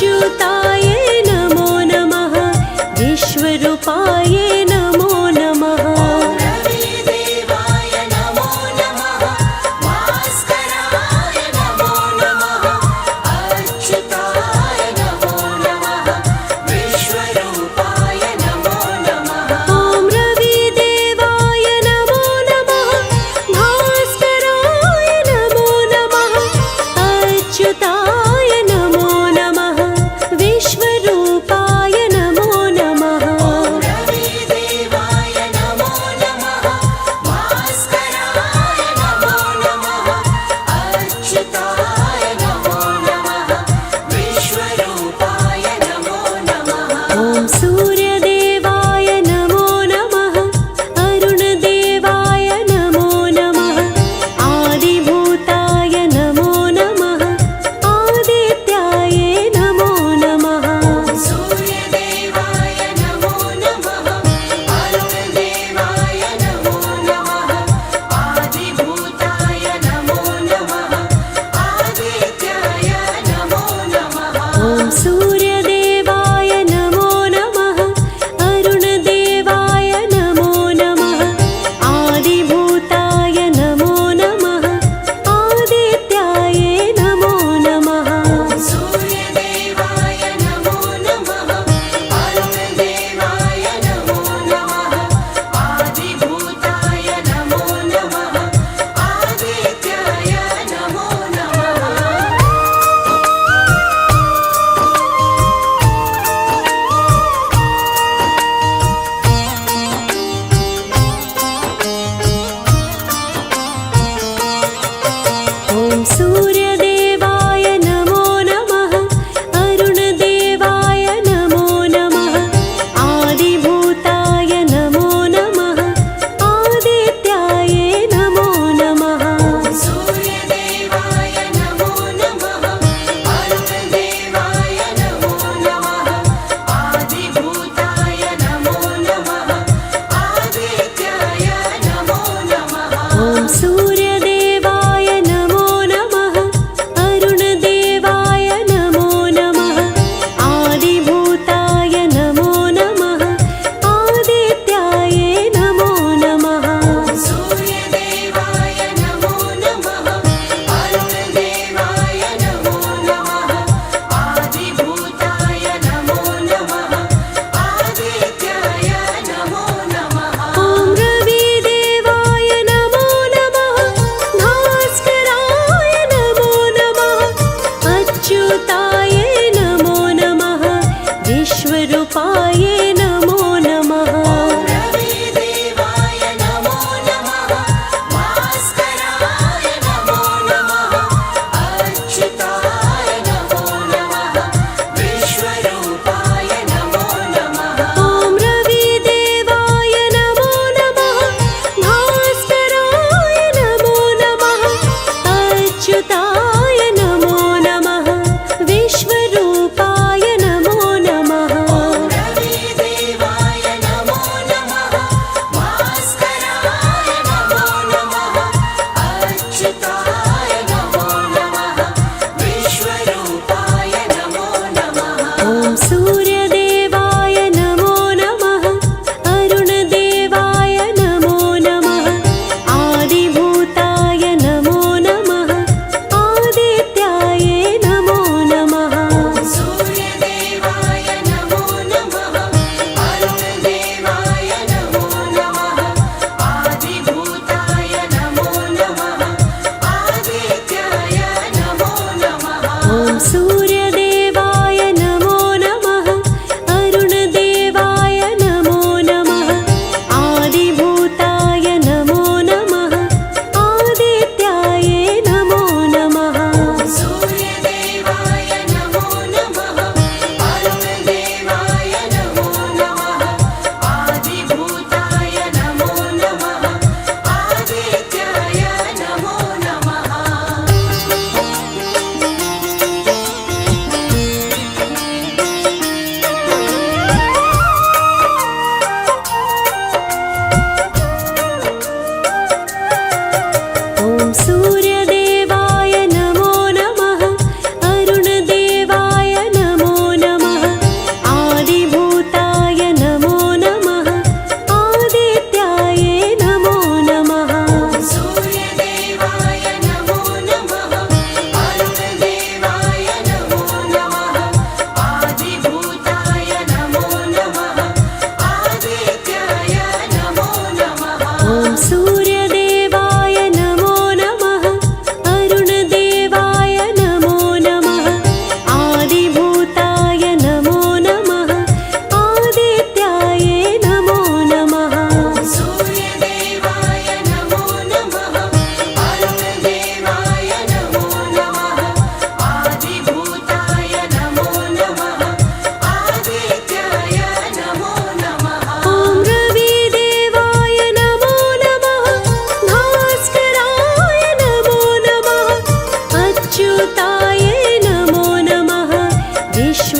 अच्युताय नमो नमः विश्वरूपाय नमो नमः रविदेवाय नमो नमः भास्कराय नमो नमः अच्युताय नमो नमः विश्वरूपाय नमो नमः ॐ रविदेवाय नमो नमः भास्कराय नमो नमः अच्युताय नमो नमः विश्वरूपाय नमो नमः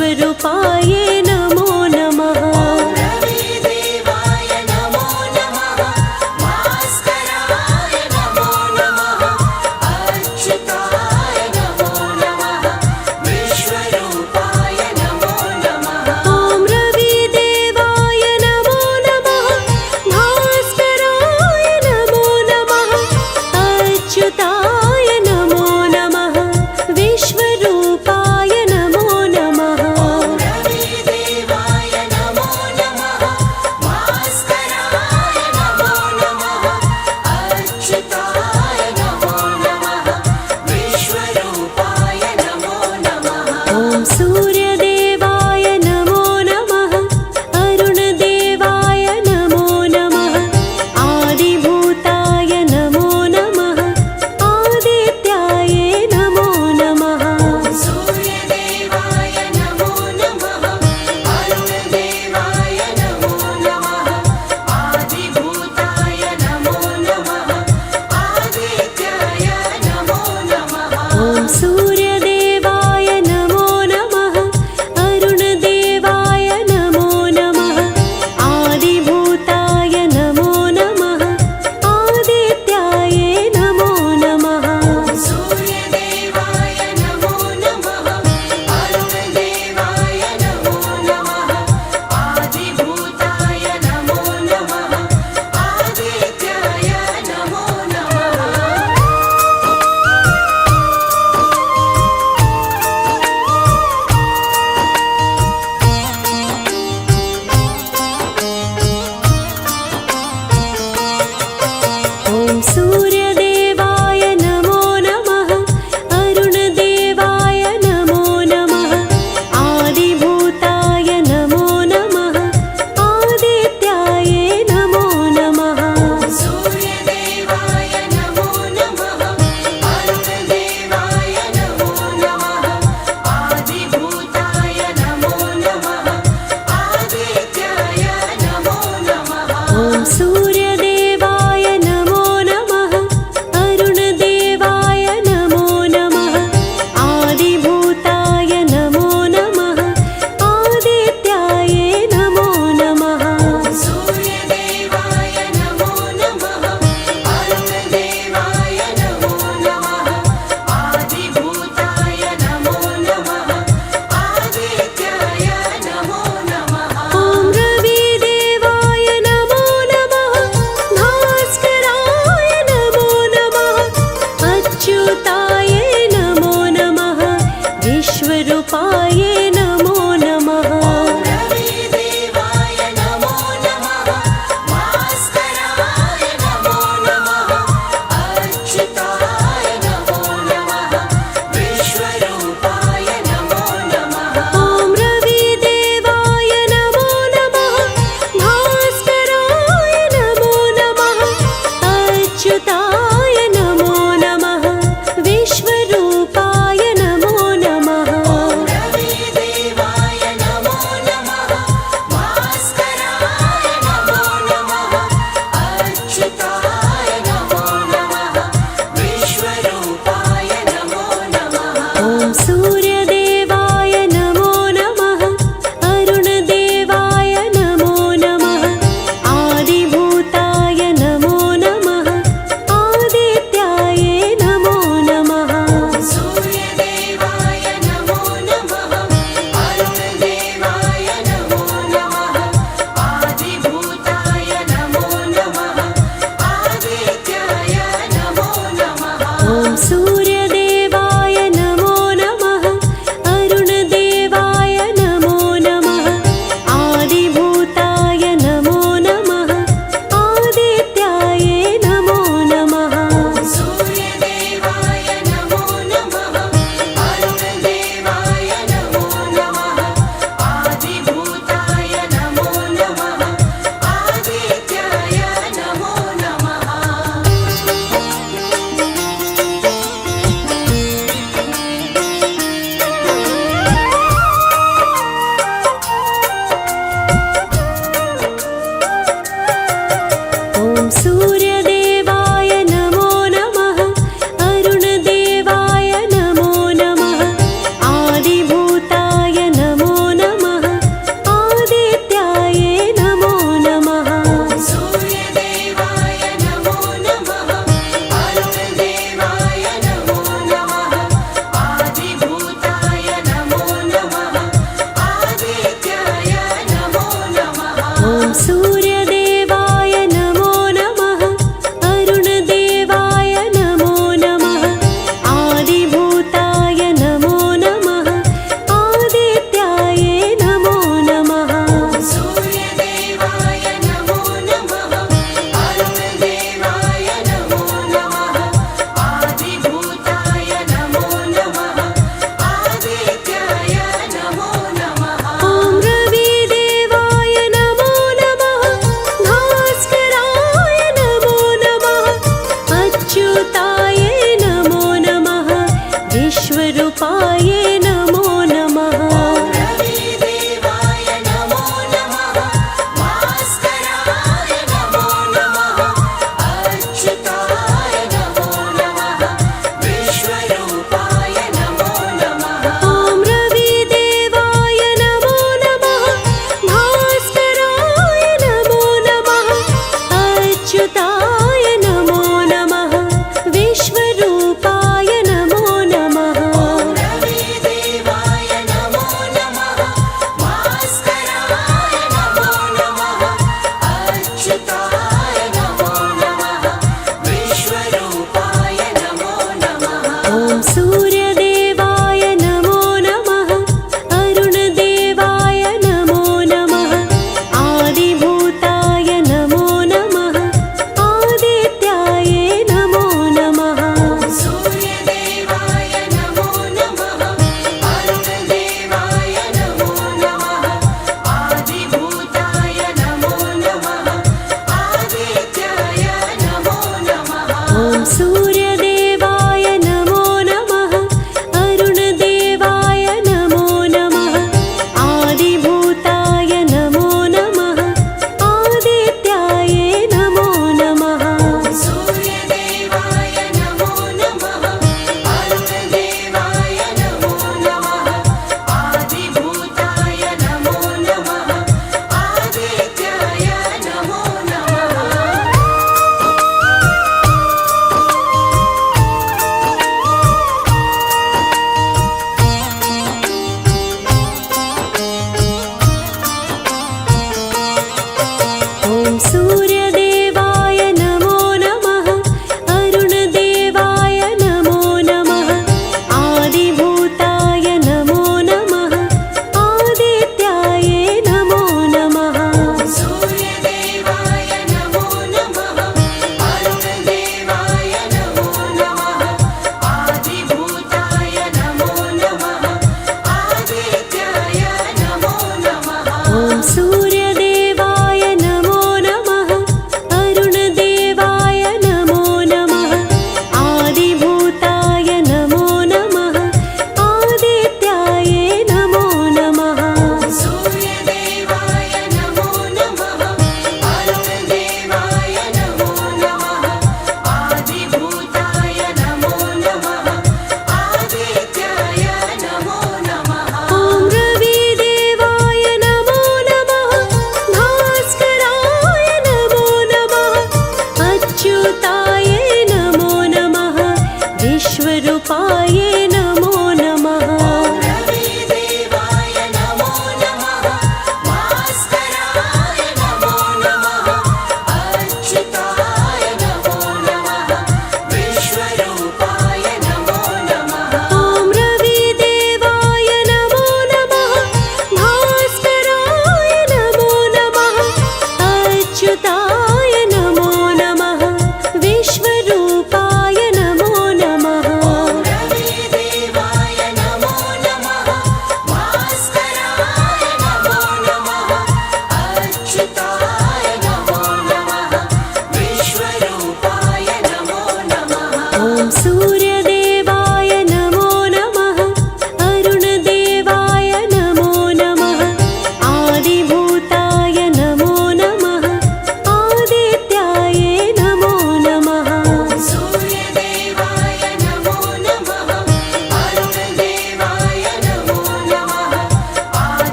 विश्वरूपाय नमो नमः रविदेवाय नमो नमः भास्कराय नमो नमः अच्युताय नमो नमः विश्वरूपाय नमो नमः ॐ रविदेवाय नमो नमः भास्कराय नमो नमः अच्युताय नमो नमः विश्वरूपाय नमो नमः रविदेवाय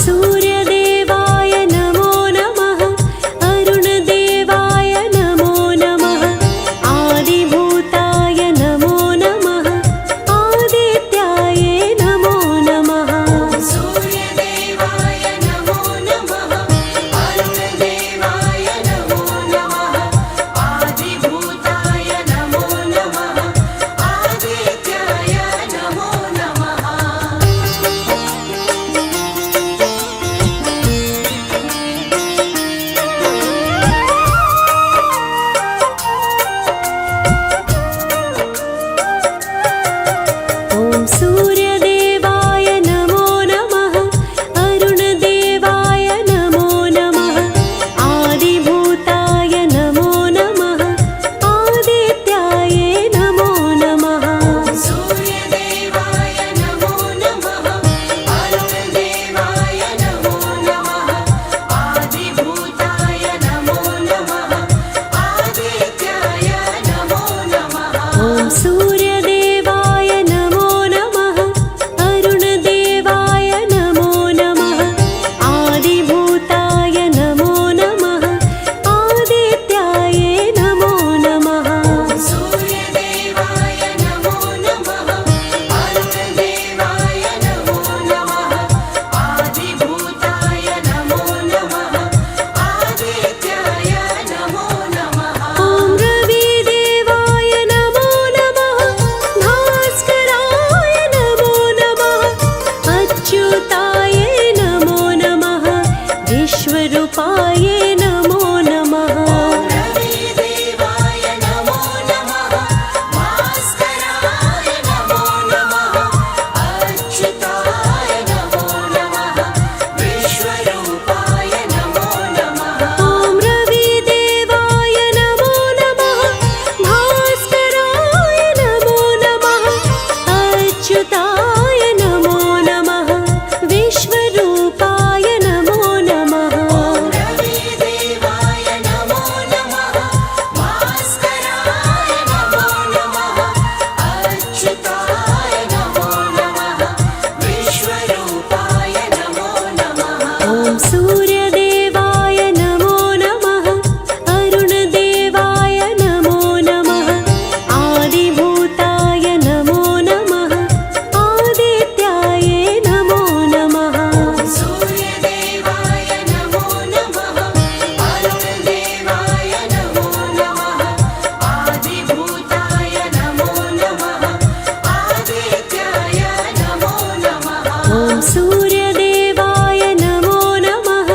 सूर्यदेवाय नमो नमः अरुणदेवाय नमो नमः आदिभूताय नमो नमः आदित्याय नमो नमः सूर्यदेवाय नमो नमः अरुणदेवाय नमो नमः आदिभूताय नमो नमः आदित्याय नमो नमः ॐ सूर्यदेवाय नमो नमः अरुणदेवाय नमो नमः आदिभूताय नमो नमः आदित्याय नमो नमः सूर्यदेवाय नमो नमः अरुणदेवाय नमो नमः आदिभूताय नमो नमः आदित्याय नमो नमः ॐ सूर्यदेवाय नमो नमः अरुणदेवाय नमो नमः आदिभूताय नमो नमः आदित्याय नमो नमः सूर्यदेवाय नमो नमः अरुणदेवाय नमो नमः आदिभूताय नमो नमः आदित्याय नमो नमः ॐ रविदेवाय नमो नमः भास्कराय नमो नमः अच्युताय नमो नमः विश्वरूपाय नमो नमः रविदेवाय नमो नमः भास्कराय नमो नमः अच्युताय नमो नमः विश्वरूपाय नमो नमः ॐ रविदेवाय नमो नमः भास्कराय नमो नमः अच्युताय नमो नमः विश्वरूपाय नमो नमः रविदेवाय नमो नमः भास्कराय नमो नमः अच्युताय नमो नमः विश्वरूपाय नमो नमः ॐ सूर्यदेवाय नमो नमः अरुणदेवाय नमो नमः आदिभूताय नमो नमः आदित्याय नमो नमः सूर्यदेवाय नमो नमः अरुणदेवाय नमो नमः आदिभूताय नमो नमः आदित्याय नमो नमः ॐ सूर्यदेवाय नमो नमः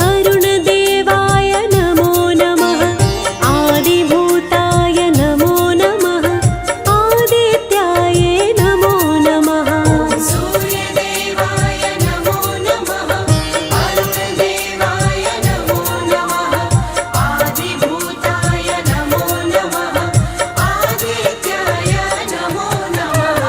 अरुणदेवाय नमो नमः आदिभूताय नमो नमः आदित्याय नमो नमः सूर्यदेवाय नमो नमः अरुणदेवाय नमो नमः आदिभूताय नमो नमः आदित्याय नमो नमः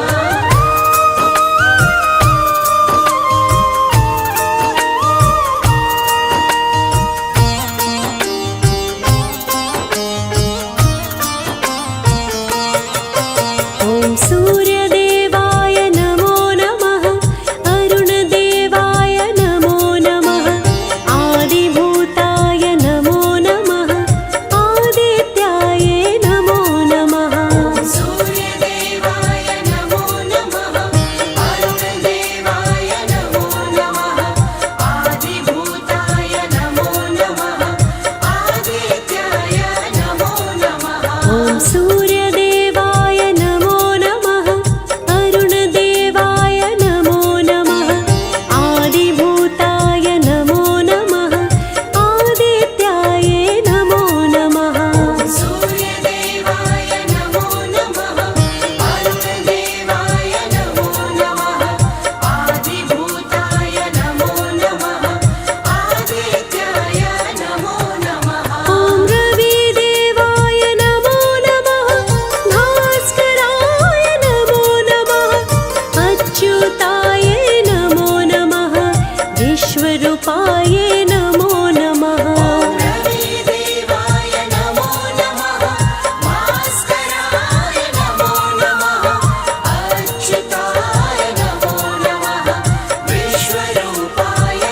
ॐ सूर्यदेवाय नमो नमः अरुणदेवाय नमो नमः आदिभूताय नमो नमः आदित्याय नमो नमः सूर्यदेवाय नमो नमः अरुणदेवाय नमो नमः आदिभूताय नमो नमः आदित्याय नमो नमः ॐ सूर्यदेवाय नमो नमः अरुणदेवाय नमो नमः आदिभूताय नमो नमः आदित्याय नमो नमः सूर्यदेवाय नमो नमः अरुणदेवाय नमो नमः आदिभूताय नमो नमः आदित्याय नमो नमः ॐ रविदेवाय नमो नमः भास्कराय नमो नमः अच्युताय नमो नमः विश्वरूपाय नमो नमः रविदेवाय नमो नमः भास्कराय नमो नमः अच्युताय नमो नमः विश्वरूपाय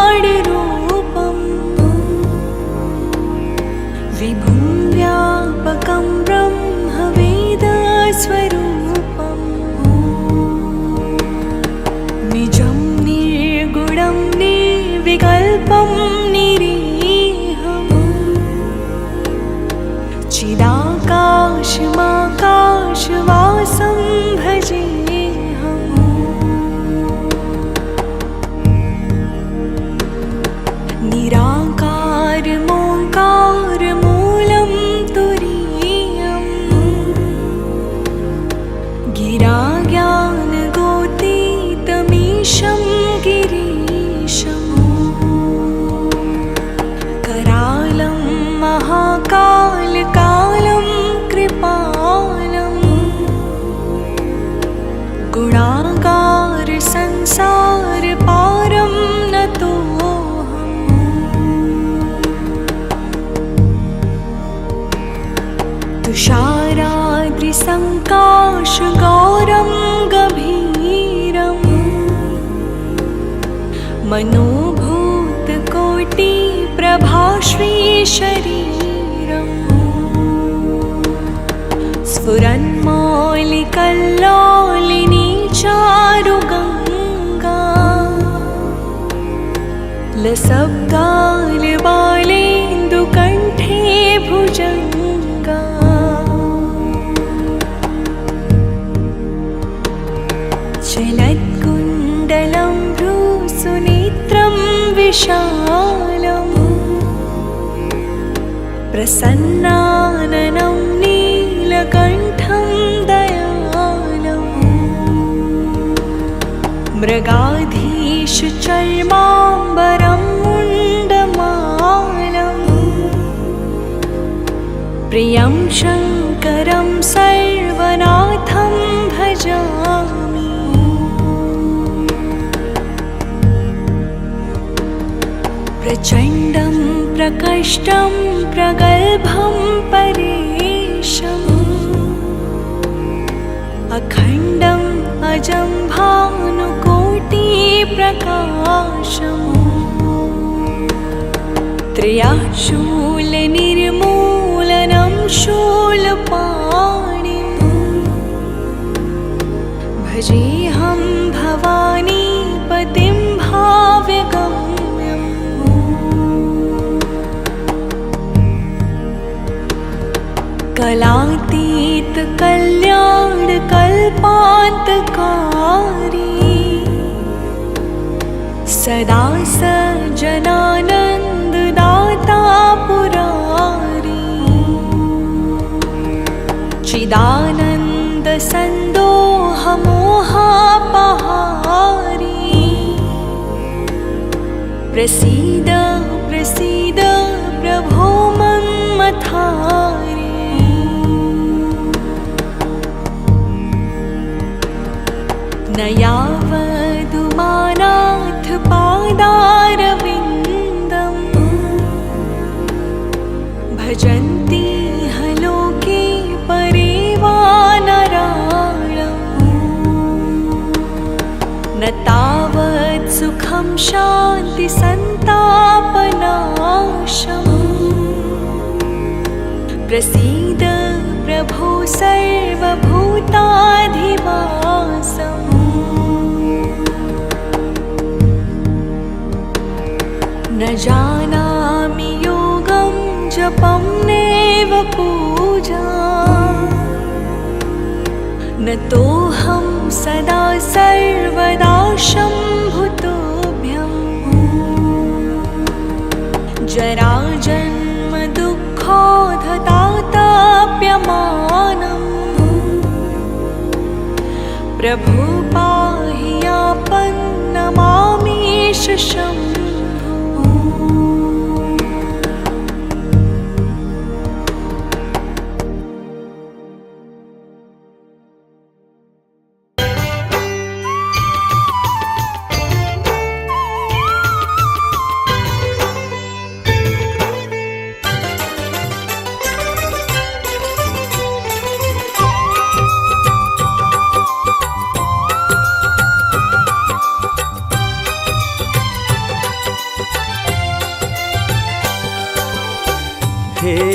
ईशमीशाननिर्वाणरूपम् विभुं व्यापकं ब्रह्मवेदस्वरूपम् निजं निर्गुणं निर्विकल्पं निरीहम् चिदाकाशमाकाशवासं भजेऽहम् निराकारमोङ्कारमूलं तुरीयम् गिराज्ञानगोतीतमीशं गिरीशम् करालं महाकालकालं कृपालम् गुणागार संसार पारं नतोऽहम् तुषाराद्रिसङ्काशगौरं गभीरम् मनोभूतकोटिप्रभाश्रीशरीरम् स्फुरन्मौलिकल्लोलिनी चारुगङ्गा लसब्दालबालेन्दुकण्ठे भुजङ्गा चलत्कुण्डलं भ्रूसुनेत्रं विशालम् प्रसन्नाननं नीलकण्ठं दयालम् मृगाधीशचर्माम्बरं मुण्डमालम् प्रियं शङ्करं सर्वनाथं भजामि प्रचण्डं प्रकष्टं प्रगल्भं परेशम् अखण्डम् अजं भानुकोटिप्रकाशम् त्रयशूलनिर्मूलनं शूलपाणिम् भजेऽहं भवानीपतिं भाव्यगम्यम् कलातीतकल्याणकल्पान्तकारी सदा सज्जनानन्ददाता पुरारी चिदानन्दसन्दोहमोहापहारी प्रसीद प्रसीद प्रभो मन्मथारी न यावदुमानाथ पादारविन्दम् भजन्ति ह लोके परिवानराळम् न तावत् सुखं शान्ति सन्तापनाशम् प्रसीद प्रभो सर्वभूताधिवासम् न जानामि योगं जपं नैव पूजा न तोऽहं सदा सर्वदा शम्भुतोऽभ्यम् जराजन्म दुःखोधताताप्यमानम् प्रभो पाहि आपन्नमामीश शम्भो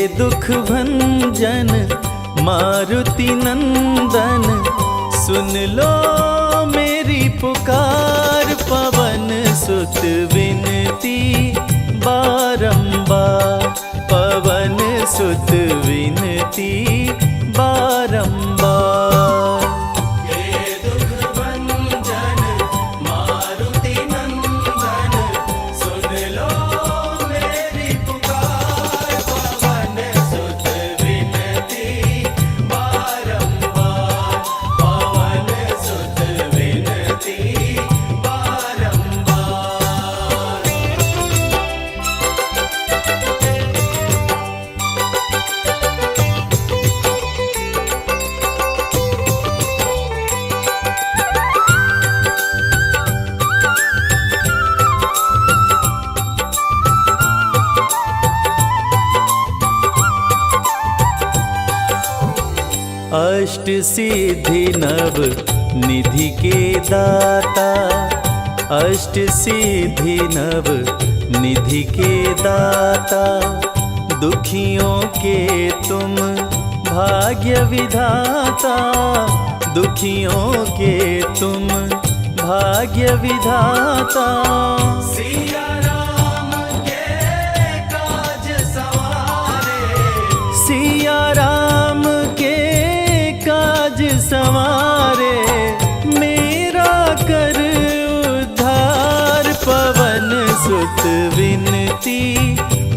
दुख भंजन मारुति नंदन, सुन लो मेरी पुकार। पवन सुत विनती बारंबार, पवन सुत विनती बारंबार। हे दुख भंजन मारुति नंदन, सुन लो मेरी पुकार। पवन सुत विनती बारंबार, पवन सुत विनती बारंबार। अष्ट सिद्धि नव निधि के दाता, अष्ट सिद्धि नव निधि के दाता। दुखियों के तुम भाग्य विधाता, दुखियों के तुम भाग्य विधाता। सिया राम के काज सवारे, सिया राम के काज संवारे। मेरा कर उद्धार, पवन सुत विनती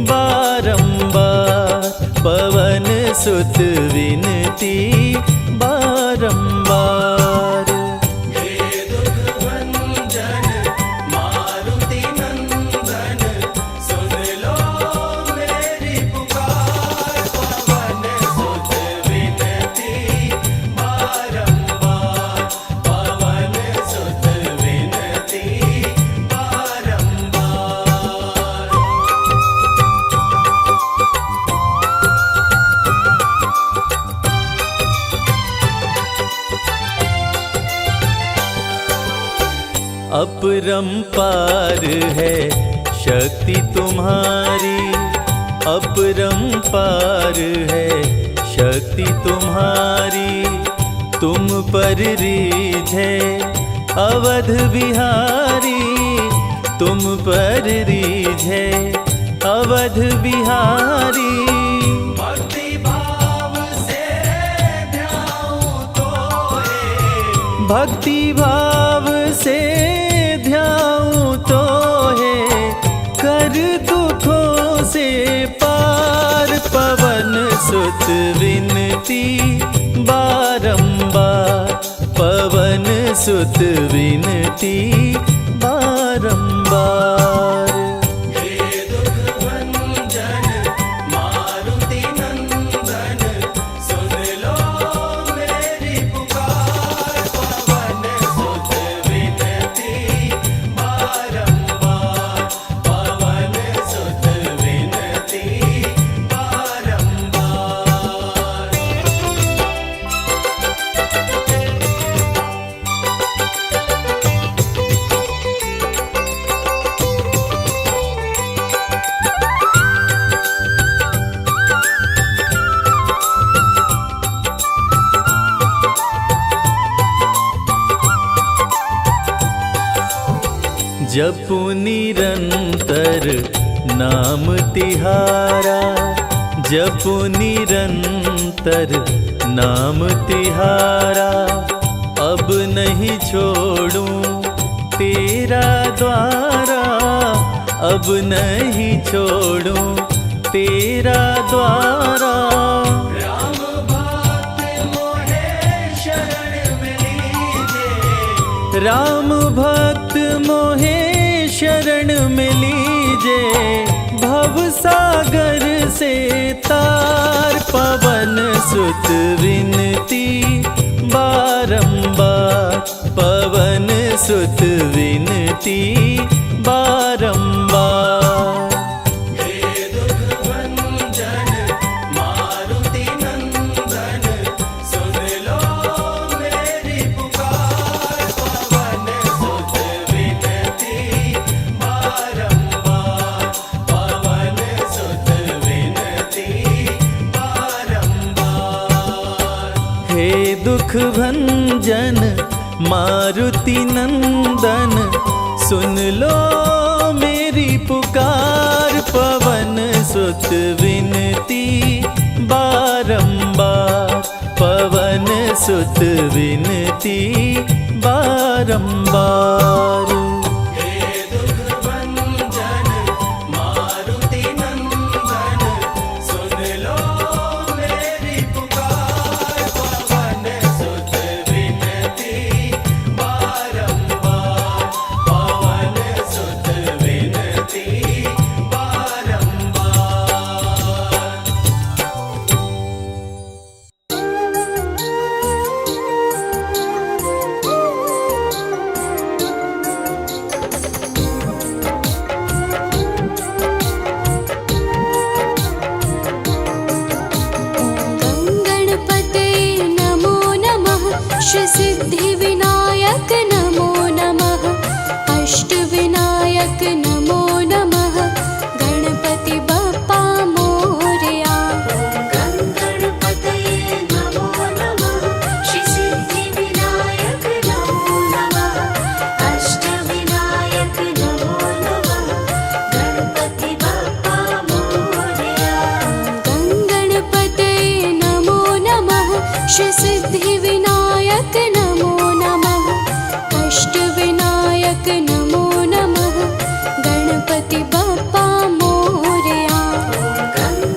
बारंबार, पवन सुत विनती बारंबार। हे दुख भंजन मारुति नंदन, सुन लो मेरी पुकार। पवन सुत विनती बारंबार, पवन सुत विनती बारंबार। अपरंपार है शक्ति तुम्हारी, अपरंपार है शक्ति तुम्हारी। तुम पर रीझे अवध बिहारी, तुम पर रीझे अवध बिहारी। भक्ति भाव से ध्याऊं तोहे, भक्ति भाव से ध्याऊं तोहे। कर दुखों से पार, पवन सुत विनती बारंबार, पवन सुत विनती बारंबार। हे दुख भंजन मारुति नंदन, सुन लो मेरी पुकार। पवन सुत विनती बारंबार, पवन सुत विनती बारंबार। जपु निरंतर नाम तिहारा, जपु निरंतर नाम तिहारा। अब नहीं छोड़ूं तेरा द्वारा, अब नहीं छोड़ूं तेरा द्वारा। राम भक्त मोहे शरण में लीजे, राम भक्त मोहे शरण में लीजे। भव सागर से तार, पवन सुत विनती बारंबार, पवन सुत विनती बारंबार। हे दुख भंजन मारुति नंदन, सुन लो मेरी पुकार। पवन सुत विनती बारंबार, पवन सुत विनती हे दुख भंजन मारुति नंदन, सुन लो मेरी पुकार। पवन सुत विनती बारंबार, पवन सुत विनती बारंबार। सिद्धिविनायक नमो नमः, अष्टविनायक नमो नमः, गणपति बप्पा मोरया। गणपतये नमो नमः, श्री सिद्धिविनायक नमो नमः, अष्टविनायक नमो नमः, गणपति बप्पा मोरया। गणपतये नमो नमः, श्री सिद्धिविनायक नमो नमः, अष्टविनायक नमो नमः, गणपति बप्पा मोरया।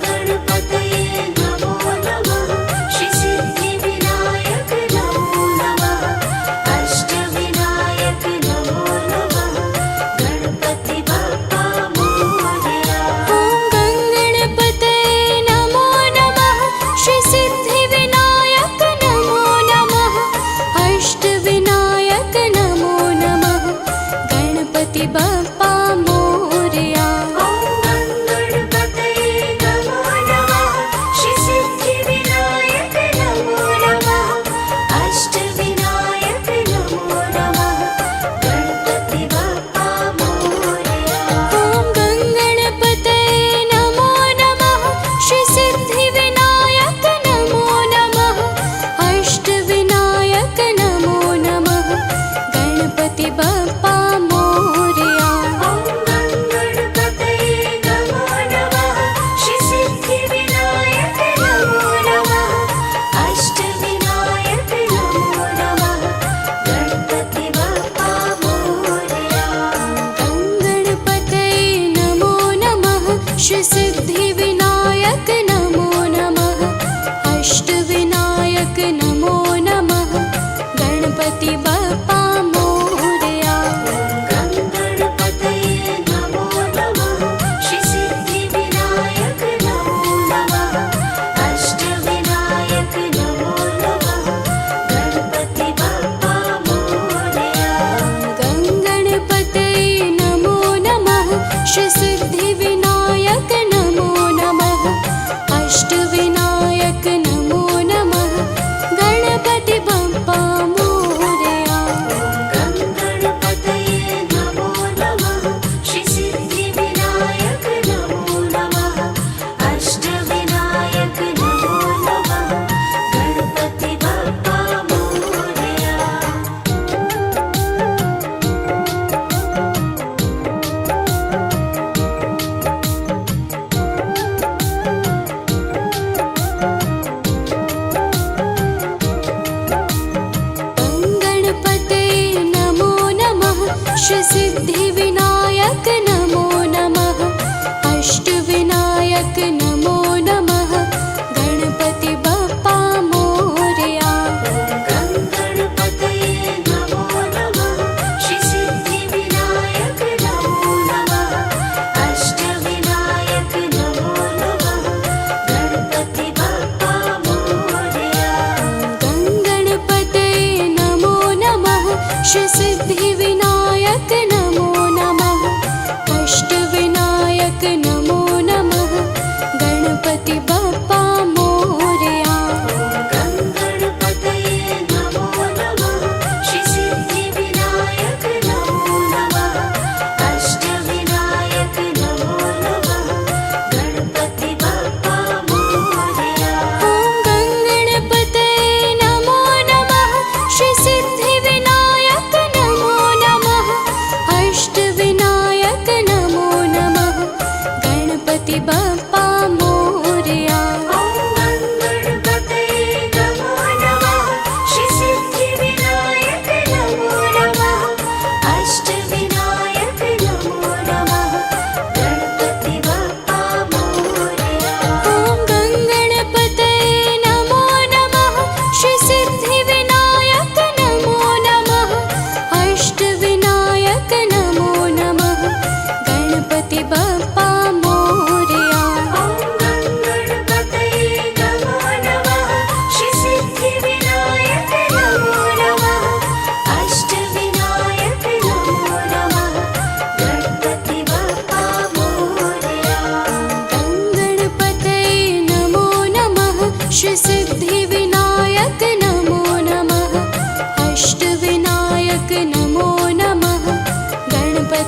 गणपतये नमो नमः, श्री सिद्धिविनायक नमो नमः, अष्टविनायक नमो नमः, गणपति बप्पा मोरया। ॐ गणपतये नमो नमः, श्री सिद्धिविनायक नमो नमः, अष्टविनायक नमो नमः, गणपति बप्पा मोरया। गणपतये नमो नमः, श्री सिद्धिविनायक नमो नमः, अष्टविनायक नमो नमः, गणपति बप्पा मोरया। ॐ गणपतये नमो नमः, श्री सिद्धिविनायक नमो नमः, अष्टविनायक नमो नमः, गणपति बप्पा मोरया। गणपतये नमो नमः, श्री सिद्धिविनायक नमो नमः, अष्टविनायक नमो नमः, गणपति बप्पा मोरया। गणपतये नमो नमः, श्री सिद्धिविनायक नमो नमः, अष्टविनायक नमो नमः, गणपति बप्पा मोरया। गणपतये नमो नमः, श्री सिद्धिविनायक नमो नमः, अष्टविनायक नमो नमः, गणपति बप्पा मोरया। गणपतये नमो नमः, श्री सिद्धिविनायक नमो नमः, अष्टविनायक नमो नमः, गणपति बप्पा मोरया। गणपतये नमो नमः, श्री सिद्धिविनायक नमो नमः, अष्टविनायक नमो नमः, गणपति बप्पा मोरया। गणपतये नमो नमः, श्री सिद्धिविनायक नमो नमः, अष्टविनायक नमो नमः, गणपति बप्पा मोरया। गणपतये नमो नमः, श्री सिद्धिविनायक नमो नमः, अष्टविनायक नमो नमः, गणपति बप्पा मोरया। गणपतये नमो नमः, श्री सिद्धिविनायक नमो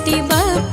गणपति बप्पा